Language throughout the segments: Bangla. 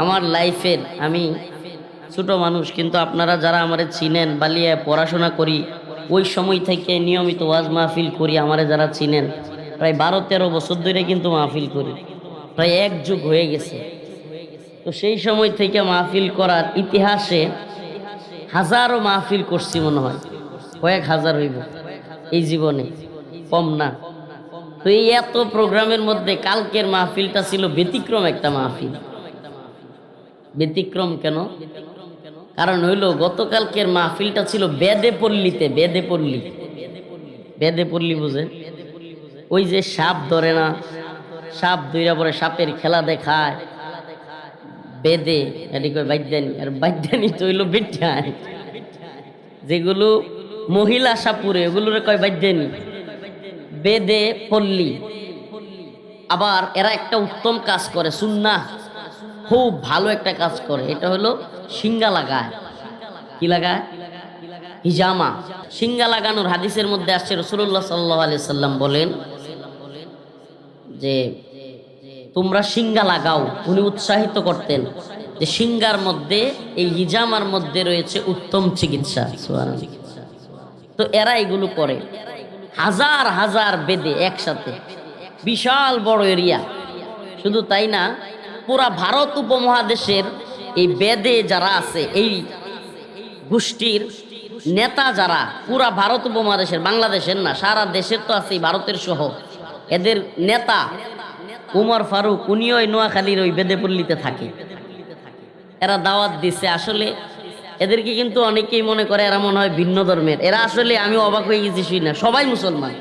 আমার লাইফের আমি ছোট মানুষ, কিন্তু আপনারা যারা আমারে চিনেন, বালিয়ায় পড়াশোনা করি, ওই সময় থেকে নিয়মিত ওয়াজ মাহফিল করি, আমারে যারা চিনেন প্রায় 12-13 বছর ধরে কিন্তু মাহফিল করি, প্রায় এক যুগ হয়ে গেছে। তো সেই সময় থেকে মাহফিল করার ইতিহাসে হাজারো মাহফিল করছি, মনে হয় কয়েক হাজার হইব এই জীবনে, কম না। তো এই এত প্রোগ্রামের মধ্যে কালকের মাহফিলটা ছিল ব্যতিক্রম একটা মাহফিল। ব্যতিক্রম কেন? কারণ হইল গতকালকের মাহফিলটা ছিল বেদেপল্লীতে। বেদেপল্লী, বেদেপল্লী বুঝেন? ওই যে সাপ ধরে না, সাপ ধইরা পরে সাপের খেলা দেখায়, বেদে এটি কয় বাইদ্যানি। আর বাইদ্যানি তো হইল বেটিয়ায়, যেগুলো মহিলা সাপুরে ওগুলোর কয় বাইদ্যানি। বেদে পল্লী। আবার এরা একটা উত্তম কাজ করে, সুন্নাহ খুব ভালো একটা কাজ করে, এটা হলো সিঙ্গা লাগায়। কি লাগায়? হিজামা। সিঙ্গা লাগানোর হাদিসের মধ্যে আসছে, রাসূলুল্লাহ সাল্লাল্লাহু আলাইহি সাল্লাম বলেন যে তোমরা সিঙ্গা লাগাও। উনি উৎসাহিত করতেন যে সিঙ্গার মধ্যে, এই হিজামার মধ্যে রয়েছে উত্তম চিকিৎসা। সুবহানাল্লাহ। তো এরা এগুলো করে, হাজার হাজার বেদে একসাথে, বিশাল বড় এরিয়া। শুধু তাই না, পুরা ভারত উপমহাদেশের এই বেদে যারা আছে, এই গোষ্ঠীর নেতা যারা, পুরা ভারত উপমহাদেশের, বাংলাদেশের না, সারা দেশের তো আছে, ভারতের সহ, এদের নেতা উমর ফারুক, উনিও ওই নোয়াখালীর ওই বেদেপল্লীতে থাকে। এরা দাওয়াত দিছে। আসলে এদেরকে কিন্তু অনেকেই মনে করে এরা মনে হয় ভিন্ন ধর্মের। এরা আসলে, আমি অবাক হয়ে গেছি, শুই না, সবাই মুসলমান,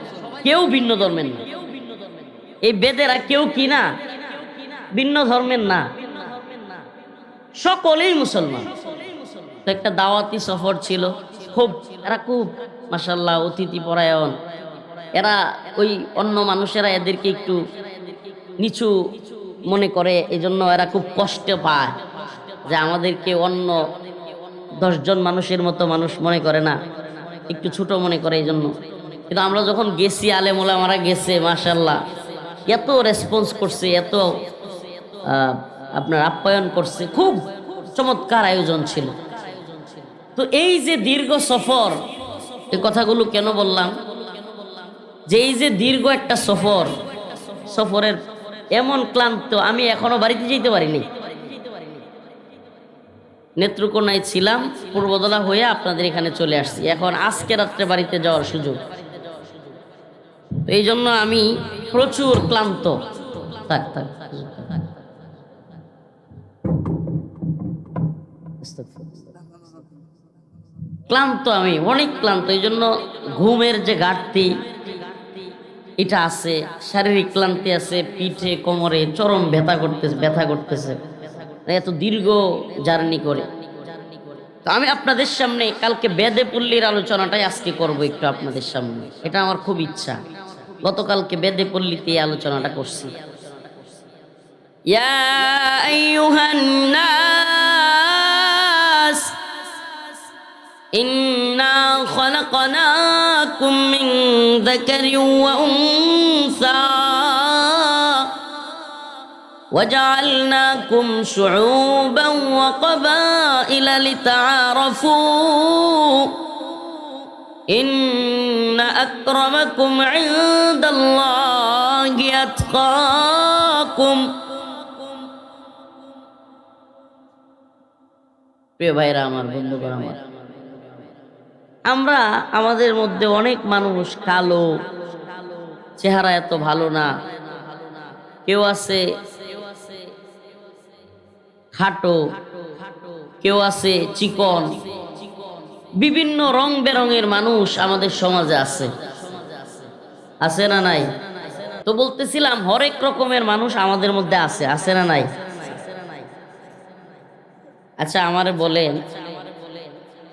কেউ ভিন্ন ধর্মের না। এই বেদেরা কেউ কি না ভিন্ন ধর্মের না, সকলেই মুসলমান। তো একটা দাওয়াতি সফর ছিল, খুব এরা খুব মাশাআল্লাহ অতিথি পরায়ণ। এরা ওই অন্য মানুষেরা এদেরকে একটু নিচু মনে করে, এজন্য এরা খুব কষ্ট পায় যে আমাদেরকে অন্য 10 জন মানুষের মতো মানুষ মনে করে না, একটু ছোট মনে করে, এই জন্য। কিন্তু আমরা যখন গেছি, আলেম ওলামারা গেছে, মাশাআল্লাহ এত রেসপন্স করছে, এত আপনার আপ্যায়ন করছে, খুব চমৎকার আয়োজন ছিল। তো এই যে দীর্ঘ সফর, এই কথাগুলো কেন বললাম, যে এই যে দীর্ঘ একটা সফর, সফরের এমন ক্লান্ত, আমি এখনো বাড়িতে যেতে পারিনি। নেত্রকোনায় ছিলাম, পূর্বদলা হয়ে আপনাদের এখানে চলে আসছি, এখন আজকে রাত্রে বাড়িতে যাওয়ার সুযোগ। তো এই জন্য আমি প্রচুর ক্লান্ত। থাক থাক, ক্লান্ত, আমি অনেক ক্লান্ত। এই জন্য ঘুমের যে ঘাটতি এটা আছে, শারীরিক ক্লান্তি আছে, পিঠে কোমরে চরম ব্যথা করতেছে এত দীর্ঘ জার্নি করে। তো আমি আপনাদের সামনে কালকে বেদেপল্লীর আলোচনাটাই আজকে করব একটু আপনাদের সামনে, এটা আমার খুব ইচ্ছা। গতকালকে বেদেপল্লীতে এই আলোচনাটা করছি। ইয়া আইয়ুহান নাস ইন্না খালাকনাকুম মিন যাকারিন ওয়া উনসা وجعلناكم شعوبا وقبائل لتعارفوا إن أكرمكم عند الله أتقاكم। প্রিয় ভাইরা আমার, বন্ধুগণ আমার, আমরা আমাদের মধ্যে অনেক মানুষ কালো, চেহারা এত ভালো না, কেউ আছে খাটো, কেউ আছে চিকন, বিভিন্ন রং বেরঙের মানুষ আমাদের সমাজে আছে, আছে না নাই? তো বলতেছিলাম হরেক রকমের মানুষ আমাদের মধ্যে আছে, আছে না নাই? আচ্ছা আমারে বলেন,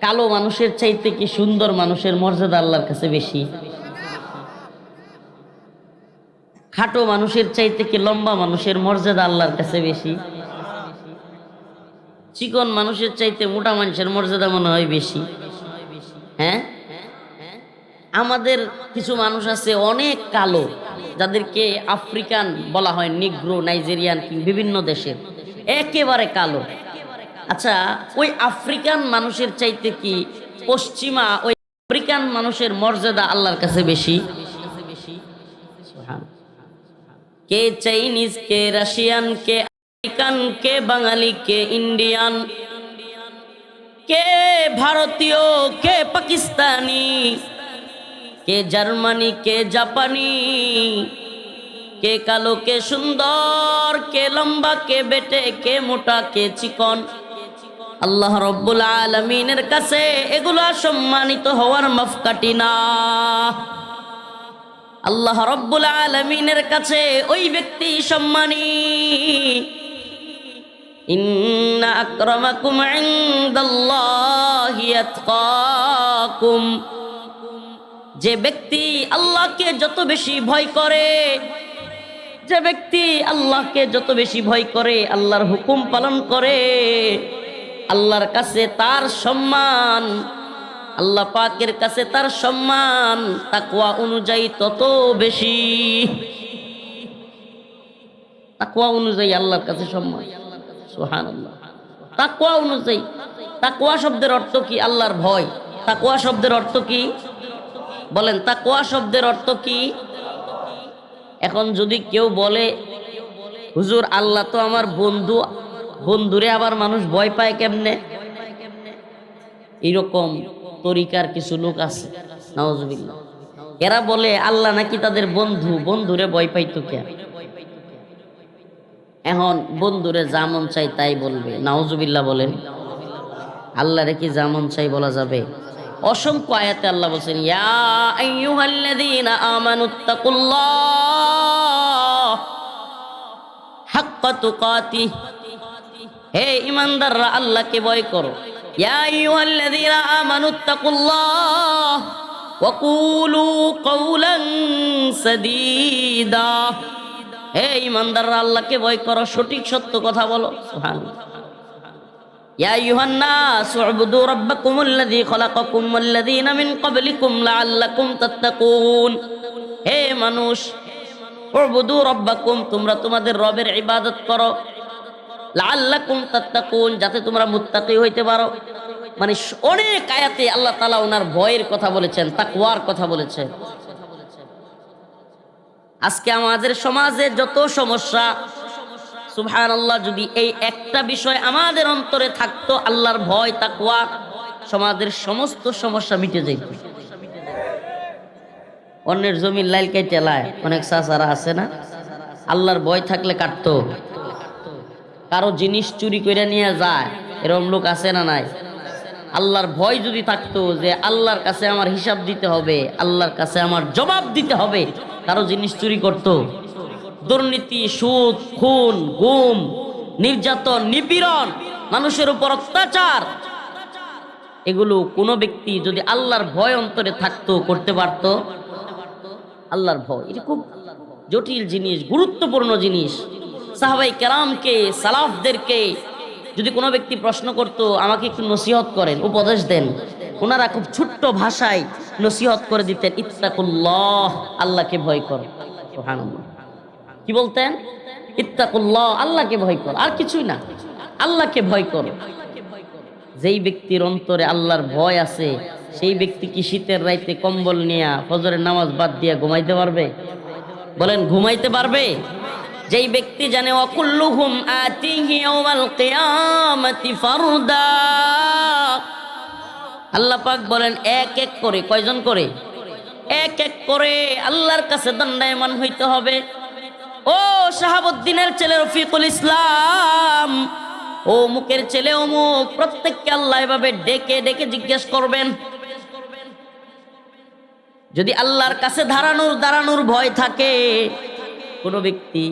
কালো মানুষের চাইতে কি সুন্দর মানুষের মর্যাদা আল্লাহর কাছে বেশি? খাটো মানুষের চাইতে কি লম্বা মানুষের মর্যাদা আল্লাহর কাছে বেশি? চিকন মানুষের চাইতে মোটা মানুষের মর্যাদা মনে হয় বেশি? হ্যাঁ, আমাদের কিছু মানুষ আছে অনেক কালো, যাদেরকে আফ্রিকান বলা হয়, নিগ্রো, নাইজেরিয়ান, বিভিন্ন দেশের একেবারে কালো। আচ্ছা, ওই আফ্রিকান মানুষের চাইতে কি পশ্চিমা ওই আফ্রিকান মানুষের মর্যাদা আল্লাহর কাছে বেশি? কে চাইনিজ, কে রাশিয়ান, কে আমেরিকান, কে বাঙালি, কে ইন্ডিয়ান, কে ভারতীয়, কে পাকিস্তানি, কে জার্মানি, কে জাপানি, কে কালো, কে সুন্দর, কে লম্বা, কে বেটে, কে মোটা, কে চিকন, আল্লাহ রব্বুল আলামিনের কাছে এগুলো সম্মানিত হওয়ার মাপকাঠি না। আল্লাহ রব্বুল আলামিনের কাছে ওই ব্যক্তি সম্মানী। ইন্না আকরামাকুম ইনদাল্লাহি আতকাকুম, যে ব্যক্তি আল্লাহকে যত বেশি ভয় করে, যে ব্যক্তি আল্লাহকে যত বেশি ভয় করে, আল্লাহর হুকুম পালন করে, আল্লাহর কাছে তার সম্মান, আল্লাহ পাকের কাছে তার সম্মান তাকওয়া অনুযায়ী তত বেশি। তাকওয়া অনুযায়ী আল্লাহর কাছে সম্মান। সুবহানাল্লাহ। তাকওয়া অনুযায়ী। তাকওয়া শব্দের অর্থ কি? আল্লাহর ভয়। তাকওয়া শব্দের অর্থ কি? বলেন, তাকওয়া শব্দের অর্থ কি? এখন যদি কেউ বলে, হুজুর আল্লাহ তো আমার বন্ধু, বন্ধুরে আবার মানুষ ভয় পায় কেমনে? এরকম তরিকার কিছু লোক আছে, নাউজুবিল্লাহ। এরা বলে আল্লাহ নাকি তাদের বন্ধু, বন্ধুরে ভয় পাইতো কে? এখন বন্ধুরে যা মন চাই তাই বলবে, নাউজুবিল্লাহ বলেন। আল্লাহরে কি যা মন চাই বলা যাবে? অসংখ্য আয়াতে আল্লাহ বলেন, ইয়া আইয়ুহাল্লাযীনা আমানুত্তাকুল্লাহ হাক্কা তুকাতিহ, হে ঈমানদাররা আল্লাহকে ভয় করো। ইয়া আইয়ুহাল্লাযীনা আমানুত্তাকুল্লাহ ওয়া কুলু কাওলান সাদীদা, হে ঈমানদাররা আল্লাহকে ভয় করো, সঠিক সত্য কথা বলো। সুবহানাল্লাহ। ইয়া আইয়ুহান নাস উবুদু রাব্বাকুমুল্লাযী খালাকাকুম ওয়াল্লাযীনা মিন ক্বাবলিকুম লাআল্লাকুম তাত্তাকুন, হে মানুষ, উবুদু রাব্বাকুম, তোমরা তোমাদের রবের ইবাদত করো, লাআল্লাকুম তাত্তাকুন, যাতে তোমরা মুত্তাকি হইতে পারো। মানে অনেক আয়াতে আল্লাহ তাআলা ওনার ভয়ের কথা বলেছেন, তাকওয়ার কথা বলেছেন। আজকে আমাদের সমাজে যত সমস্যা, সুবহানাল্লাহ, যদি এই একটা বিষয় আমাদের অন্তরে থাকতো, আল্লাহর ভয়, তাকওয়া, সমাজের সমস্ত সমস্যা মিটে যেত। অন্যের জমির লাইল কেটে লায়, অনেক চাচারা আছে না, আল্লাহর ভয় থাকলে কাটতো। কারো জিনিস চুরি করে নিয়ে যায়, এরকম লোক আছে না নাই? আল্লাহর ভয় যদি থাকতো যে আল্লাহর কাছে আমার হিসাব দিতে হবে, আল্লাহর কাছে আমার জবাব দিতে হবে, কারো জিনিস চুরি করতো? দুর্নীতি, সুদ, খুন, গুম, নির্যাতন, নিপীড়ন, মানুষের উপর অত্যাচার, এগুলো কোনো ব্যক্তি যদি আল্লাহর ভয় অন্তরে থাকতো করতে পারতো? আল্লাহর ভয় এটা খুব জটিল জিনিস, গুরুত্বপূর্ণ জিনিস। সাহাবাই কেরামকে, সালাফদেরকে যদি কোনো ব্যক্তি প্রশ্ন করত, আমাকে একটু নসিহত করেন, উপদেশ দেন, ওনারা খুব ছোট্ট ভাষায় নসিহত করে দিতেন, ইত্তাকুল্লাহ, আল্লাহকে ভয় করো। সুবহানাল্লাহ। কি বলতেন? ইত্তাকুল্লাহ, আল্লাহকে ভয় করো, আর কিছুই না, আল্লাহকে ভয় করো। যেই ব্যক্তির অন্তরে আল্লাহর ভয় আছে, সেই ব্যক্তি কি শীতের রাইতে কম্বল নিয়ে ফজরের নামাজ বাদ দিয়ে ঘুমাইতে পারবে? বলেন, ঘুমাইতে পারবে? যেই ব্যক্তি জানে ওয়াকুল্লুহুম আতিহি ইয়াওমাল কিয়ামাতি ফারদা, আল্লাহ পাক বলেন এক এক করে, কয়জন করে? এক এক করে আল্লাহর কাছে দণ্ডায়মান হইতে হবে। ও শাহাবুদ্দিনের ছেলে রফিকুল ইসলাম, ও মুখের ছেলে অমুক, প্রত্যেককে আল্লাহ এভাবে ডেকে ডেকে জিজ্ঞেস করবেন। যদি আল্লাহর কাছে দাঁড়ানোর ভয় থাকে, কোনো ব্যক্তি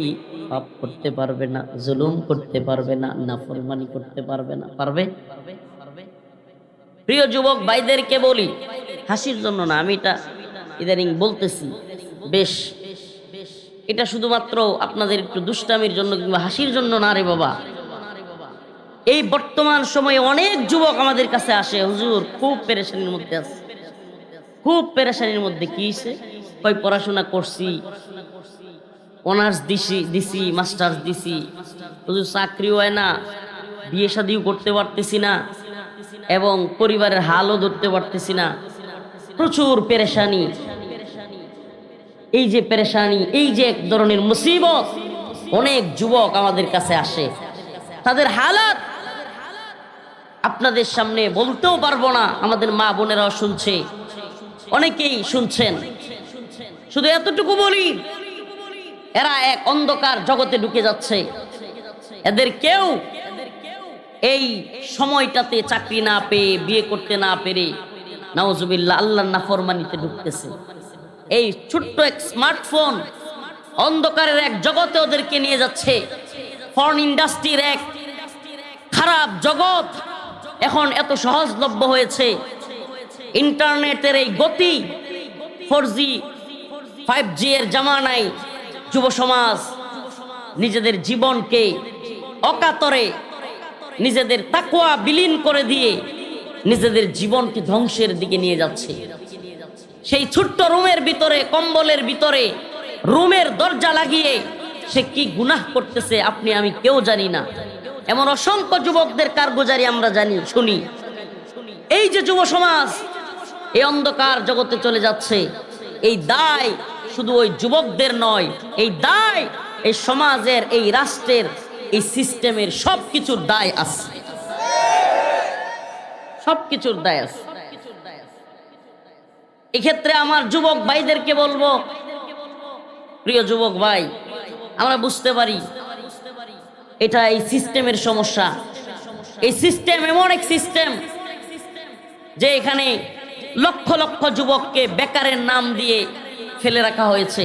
পাপ করতে পারবে না, জুলুম করতে পারবে না, নাফরমানি করতে পারবে না। পারবে? প্রিয় যুবক ভাইদেরকে বলি, হাসির জন্য না, আমি এটা ইদানিং বলতেছি, বেশ এটা শুধুমাত্র আপনাদের একটু দুষ্টামির জন্য কিংবা হাসির জন্য না রে বাবা। এই বর্তমান সময়ে অনেক যুবক আমাদের কাছে আসে, হুজুর খুব পেরেশানির মধ্যে আছে, খুব পেরেশানির মধ্যে। কি হইছে? কই পড়াশোনা করছি, অনার্স দিছি মাস্টার্স দিছি, চাকরিও হয় না, বিয়ে শাদিও করতে পারতেছি না, এবং পরিবারের হালও ধরতে পারতেছি না, প্রচুর পেরেশানি। এই যে পেরেশানি, এই যে এক ধরনের মুসিবত, অনেক যুবক আমাদের কাছে আসে, তাদের হালাত আপনাদের সামনে বলতেও পারবো না। আমাদের মা বোনেরাও শুনছে, অনেকেই শুনছেন। শুধু এতটুকু বলি, এরা এক অন্ধকার জগতে ঢুকে যাচ্ছে। এদের কেউ এই সময়টাতে চাকরি না পেয়ে, বিয়ে করতে না পেরে নাউজুবিল্লাহ আল্লাহর নাফরমানিতে ঢুকতেছে। এই ছোট্ট এক স্মার্টফোন অন্ধকারের এক জগতে ওদেরকে নিয়ে যাচ্ছে। ফরেন ইন্ডাস্ট্রির এক খারাপ জগৎ এখন এত সহজলভ্য হয়েছে। ইন্টারনেটের এই গতি, 4G 5G এর জামানায় যুব সমাজ নিজেদের জীবনকে অকাতরে, নিজেদের তাকওয়া বিলীন করে দিয়ে নিজেদের জীবনকে ধ্বংসের দিকে নিয়ে যাচ্ছে। সেই ছোট্ট রুমের ভিতরে, কম্বলের ভিতরে, রুমের দরজা লাগিয়ে সে কি গুনাহ করতেছে আপনি আমি কেউ জানি না। এমন অসংখ্য যুবকদের কারগুজারি আমরা জানি, শুনি। এই যে যুব সমাজ এই অন্ধকার জগতে চলে যাচ্ছে, এই দায় শুধু ওই যুবকদের নয়, এই দায় এই সমাজের, এই রাষ্ট্রের, এই সিস্টেমের সবকিছুর দায় আছে, সবকিছুর দায় আছে। এক্ষেত্রে আমার যুবক ভাইদেরকে বলবো, প্রিয় যুবক ভাই, আমরা বুঝতে পারি এটা এই সিস্টেমের সমস্যা। এই সিস্টেম এমন এক সিস্টেম যে এখানে লক্ষ লক্ষ যুবককে বেকারের নাম দিয়ে ফেলে রাখা হয়েছে।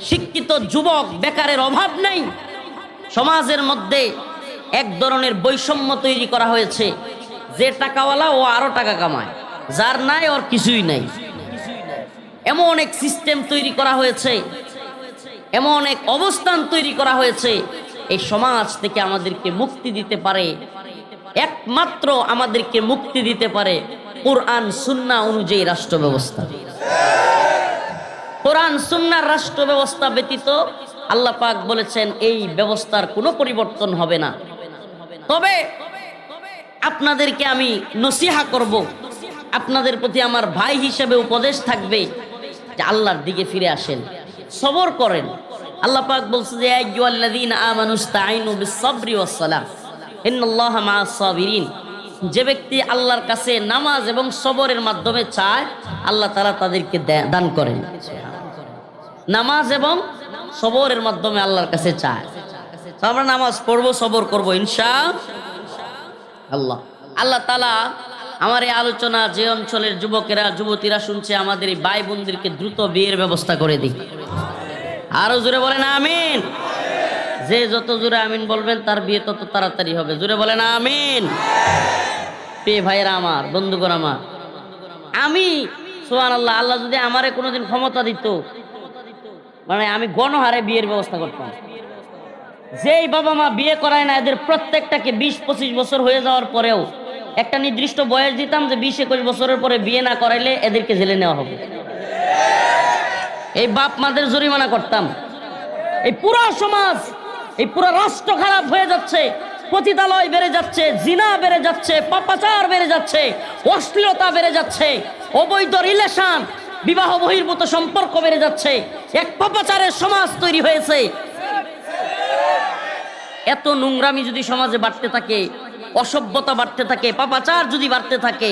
শিক্ষিত যুবক বেকারের অভাব নেই। সমাজের মধ্যে এক ধরনের বৈষম্য তৈরি করা হয়েছে। যে টাকাওয়ালা ও আরো টাকা কামায়, যার নাই ওর কিছুই নাই। এমন এক সিস্টেম তৈরি করা হয়েছে, এমন এক অবস্থান তৈরি করা হয়েছে। এই সমাজ থেকে আমাদেরকে মুক্তি দিতে পারে, একমাত্র আমাদেরকে মুক্তি দিতে পারে কোরআন সুন্নাহ অনুযায়ী রাষ্ট্র ব্যবস্থা। কোরআন সুন্নাহর রাষ্ট্র ব্যবস্থা ব্যতীত আল্লাহ পাক বলেছেন এই ব্যবস্থার কোনো পরিবর্তন হবে না। তবে আপনাদেরকে আমি নসিহা করব, আপনাদের প্রতি আমার ভাই হিসেবে উপদেশ থাকবে যে আল্লাহর দিকে ফিরে আসেন, সবর করেন। আল্লাহ পাক বলছে যে আইয়ুহাল্লাযীনা আমানুস্তাঈনু বিস-সাবরি ওয়াস-সালাহ ইন্নাল্লাহা মা'আস-সাবিরিন। যে ব্যক্তি আল্লাহর কাছে নামাজ এবং সবরের মাধ্যমে চায়, আল্লাহ তাআলা তাদেরকে দান করেন। নামাজ এবং সবরের মাধ্যমে আল্লাহর কাছে চায়, আমরা নামাজ পড়বো, সবর করবো ইনশাআল্লাহ। আল্লাহ তাআলা আমার এই আলোচনা যে অঞ্চলের যুবকেরা যুবতীরা শুনছে, আমাদের এই ভাই বোনদেরকে দ্রুত বিয়ের ব্যবস্থা করে দিই। আরো জোরে বলেন আমিন। যে যত জোরে আমিন বলবেন তার বিয়ে তত তাড়াতাড়ি হবে। জোরে বলেন আমিন। প্রিয় ভাইয়েরা আমার, বন্ধুগণ আমার, আমি সুবহানাল্লাহ, আল্লাহ যদি আমারে কোনোদিন ক্ষমতা দিত, মানে আমি গণহারে বিয়ের ব্যবস্থা করতাম। যেই বাবা মা বিয়ে করায় না, এদের প্রত্যেকটাকে 20-25 বছর হয়ে যাওয়ার পরেও একটা নির্দিষ্ট বয়স দিতাম যে 20-21 বছরের পরে বিয়ে না করাইলে এদেরকে জেলে নেওয়া হবে। এই বাপ মাদের জরিমানা করতাম। এই পুরো সমাজ, এই পুরো রাষ্ট্র খারাপ হয়ে যাচ্ছে। পতিতালয় বেড়ে যাচ্ছে, জিনা বেড়ে যাচ্ছে, পাপাচার বেড়ে যাচ্ছে, অশ্লীলতা বেড়ে যাচ্ছে, অবৈধ রিলেশন, বিবাহ বহির্ভূত সম্পর্ক বেড়ে যাচ্ছে। এক পাপাচারের সমাজ তৈরি হয়েছে। এত নোংরামি যদি সমাজে বাড়তে থাকে, অসভ্যতা বাড়তে থাকে, পাপাচার যদি বাড়তে থাকে,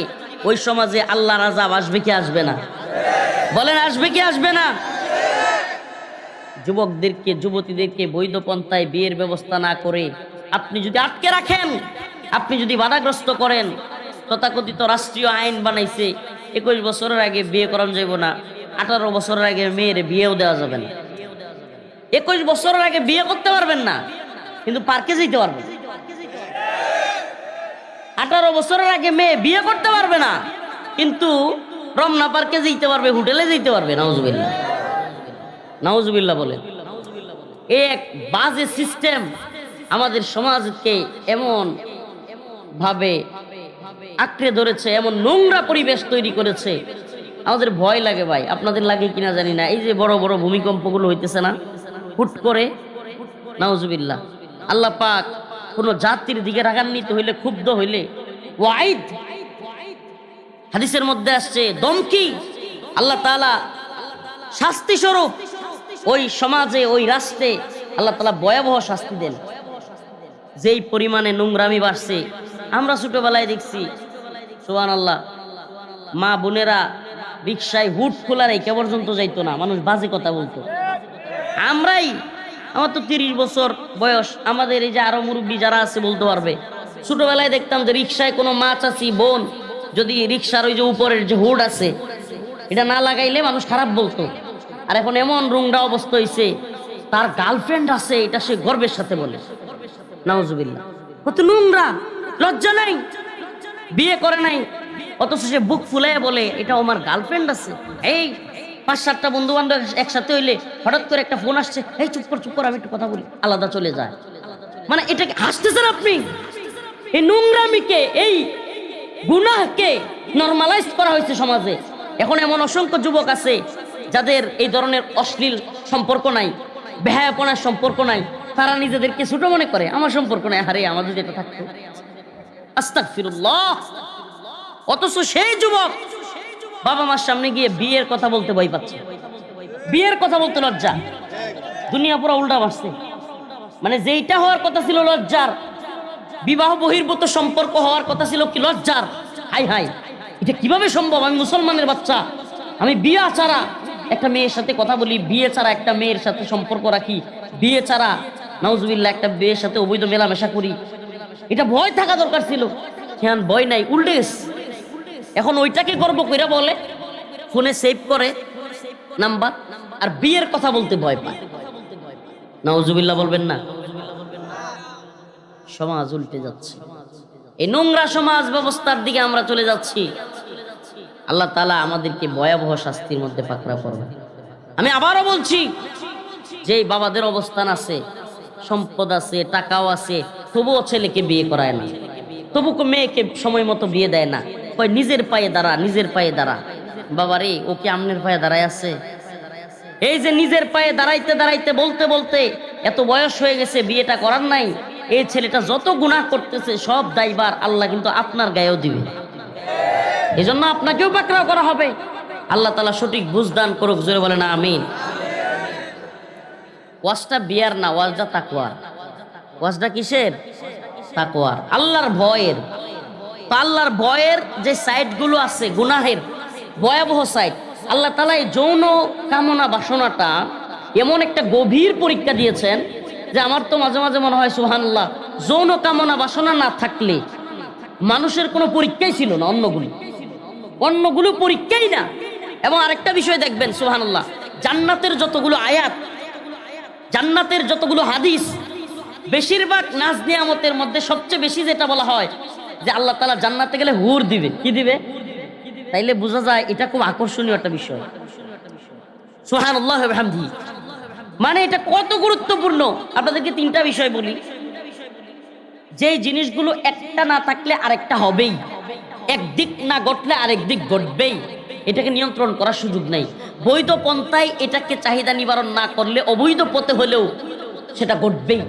ওই সমাজে আল্লাহর আযাব আসবে কি আসবে না? বলেন আসবে কি আসবে না? যুবকদেরকে, যুবতীদেরকে বৈধ পন্থায় বিয়ের ব্যবস্থা না করে আপনি যদি আটকে রাখেন, আপনি যদি বাধাগ্রস্ত করেন, তথাকথিত রাষ্ট্রীয় আইন বানাইছে 21 বছরের আগে বিয়ে করানো যাবে না, 18 বছরের আগে মেয়ের বিয়েও দেওয়া যাবে না। 21 বছরের আগে বিয়ে করতে পারবেন না, কিন্তু পার্কে যেতে পারবেন। 18 বছরের আগে মেয়ে বিয়ে করতে পারবে না, কিন্তু রমনা পার্কে যেতে পারবে, হোটেলে যেতে পারবে। নাউজুবিল্লাহ, নাউজুবিল্লাহ বলে। এক বাজে সিস্টেম আমাদের সমাজকে এমন ভাবে আঁকড়ে ধরেছে, এমন নোংরা পরিবেশ তৈরি করেছে, আমাদের ভয় লাগে ভাই। আপনাদের লাগে কিনা জানি না। এই যে বড় বড় ভূমিকম্পগুলো হইতেছে না, হুট করে, নাউজুবিল্লাহ। আল্লাহ পাক কোন জাতির দিকে রাগান্বিত হইলে, ক্ষুব্ধ হইলে ওয়াইদ, হাদিসের মধ্যে আসছে দমকি, আল্লাহ তাআলা শাস্তি স্বরূপ ওই সমাজে, ওই রাষ্ট্রে আল্লাহ তাআলা ভয়াবহ শাস্তি দেন। যেই পরিমাণে নোংরামি বাড়ছে, আমরা ছোটবেলায় দেখছি সুবহানাল্লাহ, মা বোনেরা রিকশায় হুট খোলা রেখে পর্যন্ত যাইতো না, মানুষ বাজে কথা বলতো। আমার তো 30 বছর বয়স, আমাদের এই যে আরো মুরব্বী যারা আছে বলতে পারবে, ছোটবেলায় দেখতাম যে রিকশায় কোনো মা চাচি বোন যদি রিকশার ওই যে উপরের যে হুড আছে এটা না লাগাইলে মানুষ খারাপ বলতো। আর এখন এমন রুংরা অবস্থা হয়েছে, তার গার্লফ্রেন্ড আছে এটা সে গর্বের সাথে বলে, নাউজুবিল্লাহ। কত নোংরা, লজ্জা নাই, বিয়ে করে নাই, অথচ সে বুক ফুলায় বলে এটা আমার গার্লফ্রেন্ড আছে। এই 5-7টা বন্ধু বান্ধব একসাথে হইলে হঠাৎ করে একটা ফোন আসছে, এই চুপ কর আমি একটু কথা বলি, আলাদা চলে যায়। মানে এটাকে হাসতেছেন আপনি? এই নোংরামিকে, এই গুনাহকে নরমালাইজ করা হয়েছে সমাজে। এখন এমন অসংখ্য যুবক আছে যাদের এই ধরনের অশ্লীল সম্পর্ক নাই, বেহায়াপনার সম্পর্ক নাই, তারা নিজেদেরকে ছোট মনে করে, আমার সম্পর্ক নাই, হারে আমাদের যেটা থাকতো, আস্তাগফিরুল্লাহ। অথচ সেই যুবক বাবা মার সামনে গিয়ে বিয়ের কথা বলতে ভয় পাচ্ছে, বিয়ের কথা বলতে লজ্জা। দুনিয়া পুরো উল্টা মারছে। মানে যেইটা হওয়ার কথা ছিল লজ্জার, বিবাহ বহির্ভূত সম্পর্ক হওয়ার কথা ছিল কি লজ্জার, হাই হাই এটা কিভাবে সম্ভব? আমি মুসলমানের বাচ্চা, আমি বিয়ে ছাড়া একটা মেয়ের সাথে কথা বলি, বিয়ে ছাড়া একটা মেয়ের সাথে সম্পর্ক রাখি, বিয়ে ছাড়া নাউজুবিল্লাহ একটা মেয়ের সাথে অবৈধ মেলামেশা করি, এটা ভয় থাকা দরকার ছিল। হ্যাঁ, ভয় নাই, উল্টে গেছে। এখন ওইটাকে গর্ব কইরা বলে, ফোনে সেভ করে নাম্বার, আর বিয়ের কথা বলতে ভয় পায়। নাউজুবিল্লাহ বলবেন না? সমাজ উল্টে যাচ্ছে, এই নোংরা সমাজ ব্যবস্থার দিকে আমরা চলে যাচ্ছি। আল্লাহ তাআলা আমাদেরকে ভয়াবহ শাস্তির মধ্যে পাকড়াও করবে। আমি আবারও বলছি, যেই বাবাদের অবস্থান আছে, সম্পদ আছে, টাকাও আছে, তবুও ছেলেকে বিয়ে করায় না, তবু মেয়েকে সময় মতো বিয়ে দেয় না, কয় নিজের পায়ে দাঁড়া, নিজের পায়ে দাঁড়া। বাবারে, ও কি আমনের পায়ে দাঁড়ায় আছে? এই যে নিজের পায়ে দাঁড়াইতে দাঁড়াইতে বলতে বলতে এত বয়স হয়ে গেছে, বিয়েটা করার নাই, এই ছেলেটা যত গুনাহ করতেছে সব দায়ভার আল্লাহ কিন্তু আপনার গায়েও দিবে, এজন্য আপনাকেও পাকড়াও করা হবে। আল্লাহ তাআলা সঠিক বুঝদান করুক, জোরে বলেন আমিন। ওয়াজটা বিয়ার না, ওয়াজটা তাকওয়ার। ওয়াজটা কিসের? তাকওয়ার, আল্লাহর ভয়ের। তো আল্লাহর ভয়ের যে সাইডগুলো আছে, গুনাহের ভয়াবহ সাইড, আল্লাহ তাআলা এই যৌন কামনা বাসনাটা এমন একটা গভীর পরীক্ষা দিয়েছেন যে আমার তো মাঝে মাঝে মনে হয় সুবহানাল্লাহ, যৌন কামনা বাসনা না থাকলে মানুষের কোনো পরীক্ষাই ছিল না, অন্যগুলো পরীক্ষাই না। এবং আরেকটা বিষয় দেখবেন সুবহানাল্লাহ, জান্নাতের যতগুলো আয়াত, জান্নাতের যতগুলো হাদিস, বেশিরভাগ নাজ নিয়ামতের মধ্যে সবচেয়ে বেশি যেটা বলা হয় যে আল্লাহ তাআলা জান্নাতে গেলে হুর দিবে। কি দিবে? তাইলে বোঝা যায় এটা খুব আকর্ষণীয় একটা বিষয়। সুবহানাল্লাহ ওয়া বিহামদিহি, মানে এটা কত গুরুত্বপূর্ণ। আপনাদেরকে 3টা বিষয় বলি, যেই জিনিসগুলো একটা না থাকলে আরেকটা হবেই, একদিক না ঘটলে আরেক দিক ঘটবেই, এটাকে নিয়ন্ত্রণ করার সুযোগ নাই। বৈধ পন্থায় এটাকে চাহিদা নিবারণ না করলে অবৈধ পথে হলেও সেটা ঘটবেই।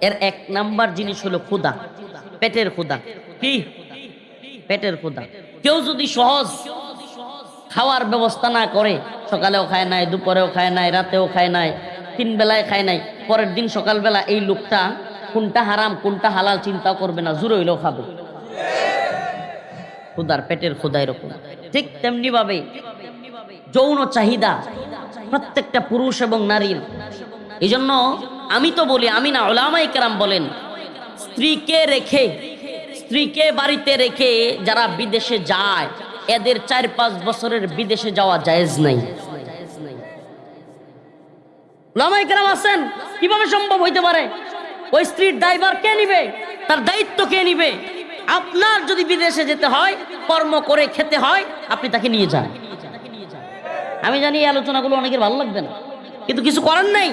এর 1 নাম্বার জিনিস হলো ক্ষুধা, পেটের ক্ষুধা। কি? পেটের ক্ষুধা। কেউ যদি সহজ খাওয়ার ব্যবস্থা না করে, সকালেও খায় নাই, দুপুরেও খায় নাই, রাতেও খায় নাই, 3 বেলায় খায় নাই, পরের দিন সকালবেলা এই লোকটা কোনটা হারাম কোনটা হালাল চিন্তা করবে না, জোর হইলেও খাবে। ক্ষুধার, পেটের ক্ষুধা এরকম। ঠিক তেমনি ভাবে যৌন চাহিদা প্রত্যেকটা পুরুষ এবং নারীর। এই জন্য আমি তো বলি, আমি না, উলামায়ে কেরাম বলেন, স্ত্রীকে বাড়িতে রেখে যারা বিদেশে যায় এদের 4-5 বছরের বিদেশে যাওয়া জায়েজ নাই। উলামায়ে কেরাম আছেন, কিভাবে সম্ভব হইতে পারে? ওই স্ত্রীর দায়ভার কে নিবে? তার দায়িত্ব কে নিবে? আপনার যদি বিদেশে যেতে হয়, কর্ম করে খেতে হয়, আপনি তাকে নিয়ে যান। আমি জানি এই আলোচনাগুলো অনেকের ভালো লাগবে না, কিন্তু কিছু করার নাই।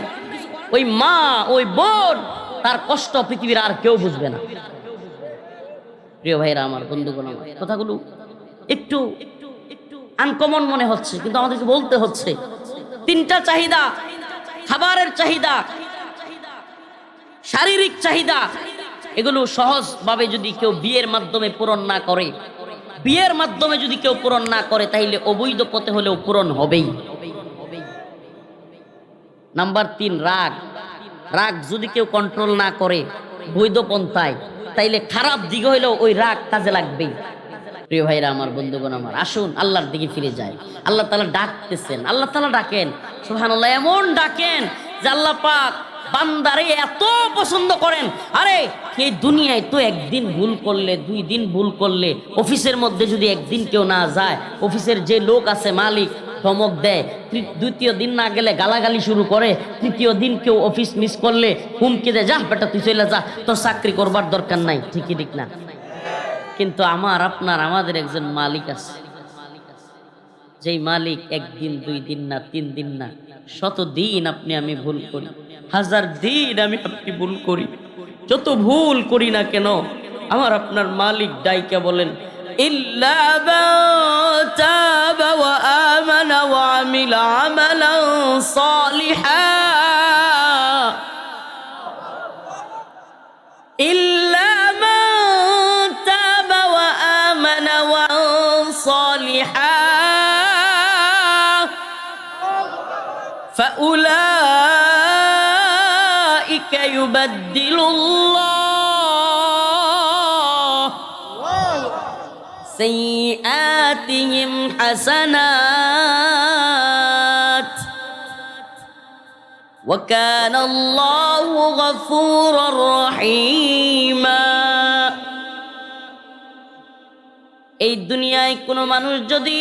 ওই মা, ওই বোন, তার কষ্ট পৃথিবীর আর কেউ বুঝবে না। প্রিয় ভাইরা আমার, বন্ধুগণ আমার, কথাগুলো একটু আনকমন মনে হচ্ছে, কিন্তু আমাদেরকে বলতে হচ্ছে। 3টা চাহিদা খাবারের চাহিদা, শারীরিক চাহিদা, এগুলো সহজভাবে যদি কেউ বিয়ের মাধ্যমে পূরণ না করে, বিয়ের মাধ্যমে যদি কেউ পূরণ না করে, তাহলে অবৈধ পথে হলেও পূরণ হবেই। নাম্বার 3, রাগ। রাগ যদি কেউ কন্ট্রোল না করে বৈধ পন্থায়, তাইলে খারাপ দিকে হইলেও ওই রাগ কাজে লাগবেই। প্রিয় ভাইরা আমার, বন্ধুগণ আমার, আসুন আল্লাহর দিকে ফিরে যায়। আল্লাহ তাআলা ডাকতেছেন, আল্লাহ তাআলা ডাকেন, সুবহানাল্লাহ, এমন ডাকেন যে আল্লাহ পাক বান্দারে এত পছন্দ করেন। আরে এই দুনিয়ায় তো একদিন ভুল করলে, 2 দিন ভুল করলে, অফিসের মধ্যে যদি একদিন কেউ না যায়, অফিসের যে লোক আছে মালিক ধমক দেয়, 2য় দিন না গেলে গালাগালি শুরু করে, 3য় দিন কেউ অফিস মিস করলে হুমকি দেয়, যা বেটা তুই চলে যা, তোর চাকরি করবার দরকার নাই। ঠিকই ঠিক না? কিন্তু আমাদের একজন মালিক আছে, যেই মালিক 1 দিন 2 দিন না 3 দিন না, 100 দিন আপনি আমি ভুল করি, 1000 দিন আমি আপনি ভুল করি, যত ভুল করি না কেন, আমার আপনার মালিক ডাইকা বলেন, ইল্লা মান তাবা ওয়া আমানা ওয়া আমিলা আমালান সালিহা, ইল্লা মান তাবা ওয়া আমানা ওয়া সালিহা ফাউলাইকা ইউবাদদিলুল্লাহ সাইয়্যাতিহিম হাসানাত ওয়া কানাল্লাহু গফুরুর রহিমা। এই দুনিয়ায় কোনো মানুষ যদি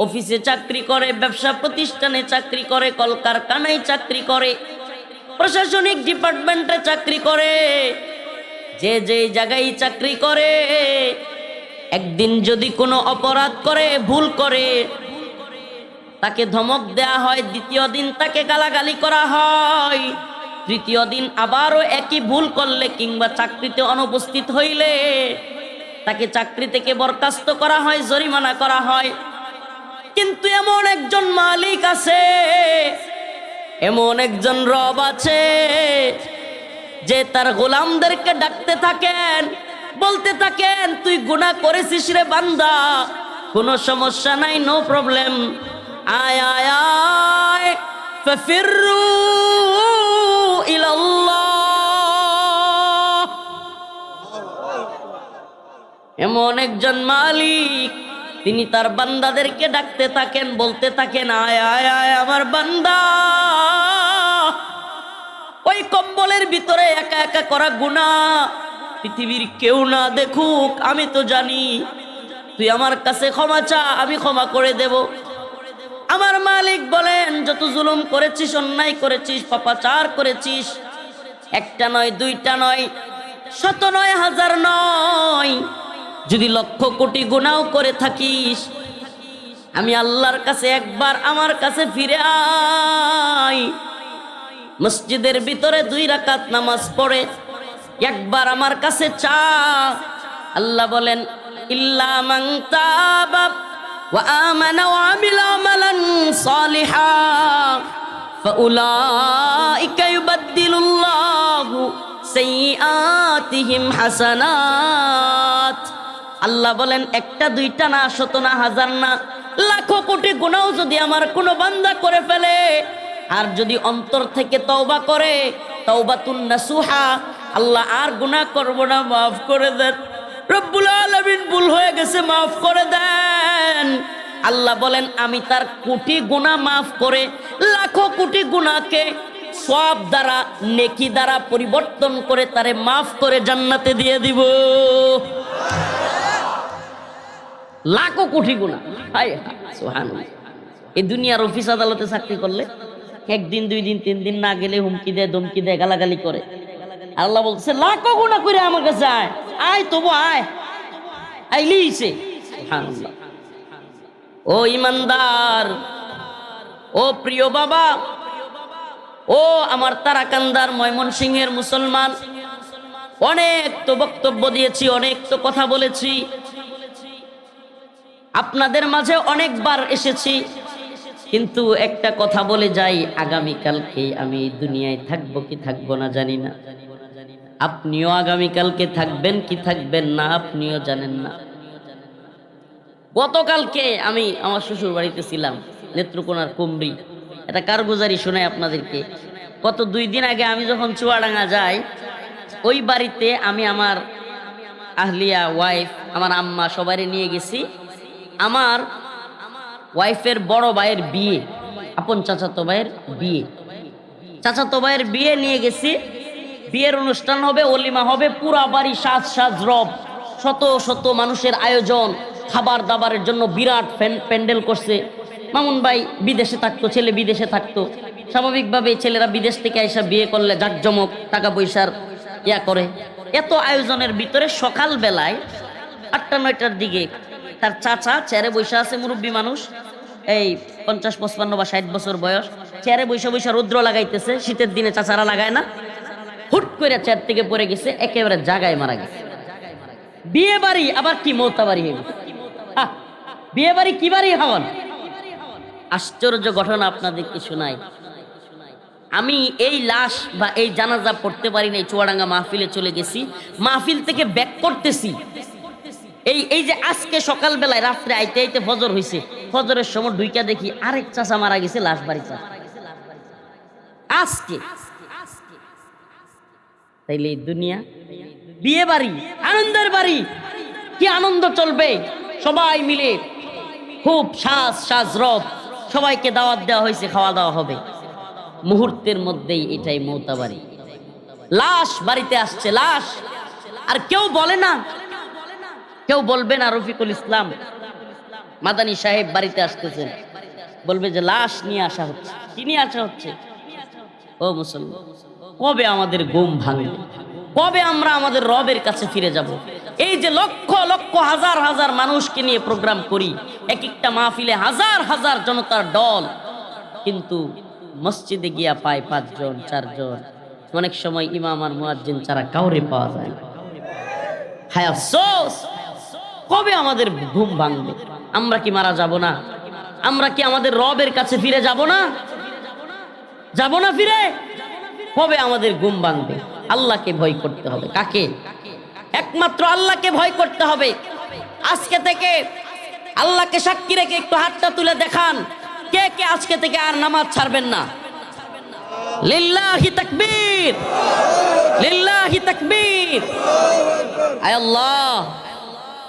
অফিসে চাকরি করে, ব্যবসা প্রতিষ্ঠানে চাকরি করে, কলকারখানায় চাকরি করে, প্রশাসনিক ডিপার্টমেন্টে চাকরি করে, যে জায়গায় চাকরি করে, একদিন যদি কোনো অপরাধ করে, ভুল করে, তাকে ধমক দেয়া হয়, 2য় দিন তাকে গালাগালি করা হয়, 3য় দিন আবারও একই ভুল করলে কিংবা চাকরিতে অনুপস্থিত হইলে তাকে চাকরি থেকে বরখাস্ত করা হয়, জরিমানা করা হয়। কিন্তু এমন একজন মালিক আছে, এমন একজন রব আছে, যে তার গোলামদেরকে ডাকতে থাকেন, বলতে থাকেন, তুই গুনাহ করেছিস রে বান্দা, কোনো সমস্যা নাই, নো প্রবলেম, আয় আয় আয়, ফাফিরু ইলাল্লাহ। এমন একজন মালিক, তিনি তার বান্দাদেরকে ডাকতে থাকেন, বলতে থাকেন, আয় আয় আয় আমার বান্দা, ওই কম্বলের ভিতরে একা একা করা গুনাহ পৃথিবীর কেউ না দেখুক, আমি তো জানি, তুই আমার কাছে ক্ষমা চা, আমি ক্ষমা করে দেব। আমার মালিক বলেন, যত জুলুম করেছিস, অন্যায় করেছিস, পাপাচার করেছিস, 1টা নয়, 2টা নয়, 100 নয়, 1000 নয়, যদি লক্ষ কোটি গুনাহ করে থাকিস, আমি আল্লাহর কাছে একবার আমার কাছে ফিরে আয়, মসজিদের ভিতরে 2 রাকাত নামাজ পড়ে একবার আমার কাছে চা। আল্লাহ বলেন, ইল্লা মান তাবা ওয়া আমানা ওয়া আমিলা আমালান সালিহা ফাউলাইকা ইউবাদদিলুল্লাহু সাইয়্যাতিহিম হাসানাত। আল্লাহ বলেন, 1টা 2টা না, 100 না, 1000 না, লাখো কোটি গুনাহ যদি আমার কোনো বান্দা করে ফেলে, আর যদি অন্তর থেকে তওবা করে, তাওবাতুন নাসুহা, আল্লাহ আর গুনাহ করব না, মাফ করে দেন, রব্বুল আলামিন ভুল হয়ে গেছে, মাফ করে দেন। আল্লাহ বলেন, আমি তার কোটি গুনাহ মাফ করে, লাখো কোটি গুনাহকে সওয়াব দ্বারা, নেকি দ্বারা পরিবর্তন করে তারে মাফ করে জান্নাতে দিয়ে দিব। লাখো কোটি গুনাহ, হায় সুবহানাল্লাহ। এই দুনিয়ার অফিস আদালতে চাকরি করলে 1 দিন 2 দিন 3 দিন না গেলে হুমকি দেয়, ধমকি দেয়, গালাগালি করে। আল্লাহ বলছে, লাখো গুনাহ করে আমার কাছে আয়, আয় তবু আয়, আইলিছে। সুবহানাল্লাহ। ও ইমানদার, ও প্রিয় বাবা, ও আমার তারাকান্দার ময়মনসিংহের মুসলমান, অনেক তো বক্তব্য দিয়েছি, অনেক তো কথা বলেছি, আপনাদের মাঝে অনেকবার এসেছি, কিন্তু একটা কথা বলে যাই, আগামীকালকে আমি এই দুনিয়ায় থাকবো কি থাকবো না জানি না। আপনিও আগামীকালকে থাকবেন কি থাকবেন না আপনিও জানেন না। গতকালকে আমি আমার শ্বশুর বাড়িতে ছিলাম, নেত্রকোনার কুমরি। এটা কারগুজারি শোনাই আপনাদেরকে। গত 2 দিন আগে আমি যখন চুয়াডাঙ্গা যাই, ওই বাড়িতে আমি আমার আহলিয়া ওয়াইফ, আমার আম্মা সবাই নিয়ে গেছি। আমার ওয়াইফের বড় ভাইয়ের বিয়ে, আপন চাচাতো ভাইয়ের বিয়ে, চাচাতো ভাইয়ের বিয়ে নিয়ে গেছি। বিয়ের অনুষ্ঠান হবে, অলিমা হবে, পুরা বাড়ি সাজ সাজ রব, শত শত মানুষের আয়োজন, খাবার দাবারের জন্য বিরাট প্যান্ডেল করছে। মামুন ভাই বিদেশে থাকতো, ছেলে বিদেশে থাকতো। স্বাভাবিকভাবে ছেলেরা বিদেশ থেকে এসে বিয়ে করলে জাঁকজমক টাকা পয়সার ইয়া করে। এত আয়োজনের ভিতরে সকাল বেলায় 8টা-9টার দিকে তার চাচা চেয়ারে বসে আছে, মুরব্বী মানুষ, এই 50-55 বা 60 বছর বয়স, চেয়ারে বসে বসে রৌদ্র লাগাইতেছে। শীতের দিনে চাচারা লাগায় না। হুট করে চেয়ার থেকে পড়ে গেছে, একেবারে জায়গায় মারা গেছে। বিয়ে বাড়ি আবার কি মৌতা বাড়ি হয়ে গেছে। বিয়ে বাড়ি কি বাড়ি হন। আশ্চর্য ঘটনা আপনাদেরকে শোনাই। আমি এই লাশ বা এই জানাজা পড়তে পারি নাই, চুয়াডাঙ্গা মাহফিলে চলে গেছি। মাহফিল থেকে ব্যাক করতেছি, এই যে আজকে সকালবেলায় রাত্রে আইতে আইতে ফজর হয়েছে, ফজরের সময় ঢুইকা দেখি আরেক চাচা মারা গেছে, লাশ বাড়ি চাচা আজকে। তাইলে এই দুনিয়া বিয়ে বাড়ি, আনন্দের বাড়ি, কি আনন্দ চলবে। সবাই মিলে খুব সাজ সাজ রব, সবাইকে দাওয়াত দেওয়া হয়েছে, খাওয়া দাওয়া হবে। মুহূর্তের মধ্যেই এটাই মৌতা বাড়ি। লাশ বাড়িতে আসছে, লাশ। আর কেউ বলে না, কেউ বলবে না রফিকুল ইসলাম মাদানী সাহেব বাড়িতে আসতেছেন, বলবে যে লাশ নিয়ে আসা হচ্ছে। কি নিয়ে আসা হচ্ছে? ও মুসলমান, কবে আমাদের ঘুম ভাঙবে? কবে আমরা আমাদের রবের কাছে ফিরে যাব? এই যে লক্ষ লক্ষ হাজার হাজার মানুষকে নিয়ে প্রোগ্রাম করি, এক একটা মাহফিলে হাজার হাজার জনতার দল, কিন্তু মসজিদে গিয়া পায় 5 জন 4 জন, অনেক সময় ইমাম আর মুয়াজ্জিন ছাড়া কাউরে পাওয়া যায় না। হায় আফসোস, কবে আমাদের ঘুম ভাঙবে? আমরা কি মারা যাব না? আমরা কি আমাদের রবের কাছে ফিরে যাব না? যাব না ফিরে? কবে আমাদের ঘুম ভাঙবে? আল্লাহকে ভয় করতে হবে। কাকে? একমাত্র আল্লাহকে ভয় করতে হবে। আজকে থেকে আল্লাহকে সাক্ষী রেখে একটু হাতটা তুলে দেখান, কে কে আজকে থেকে আর নামাজ ছাড়বেন না? লিল্লাহি তাকবীর, লিল্লাহি তাকবীর। আয় আল্লাহ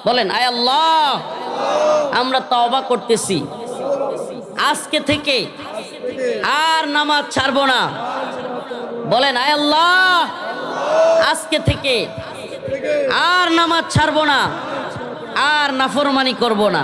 বলেন, আয় আল্লাহ। আমরা তওবা করতেছি, আজকে থেকে আর নামাজ ছাড়বো না। বলেন, আয় আল্লাহ, আজকে থেকে আর নামাজ ছাড়বো না, আর নাফরমানি করব না।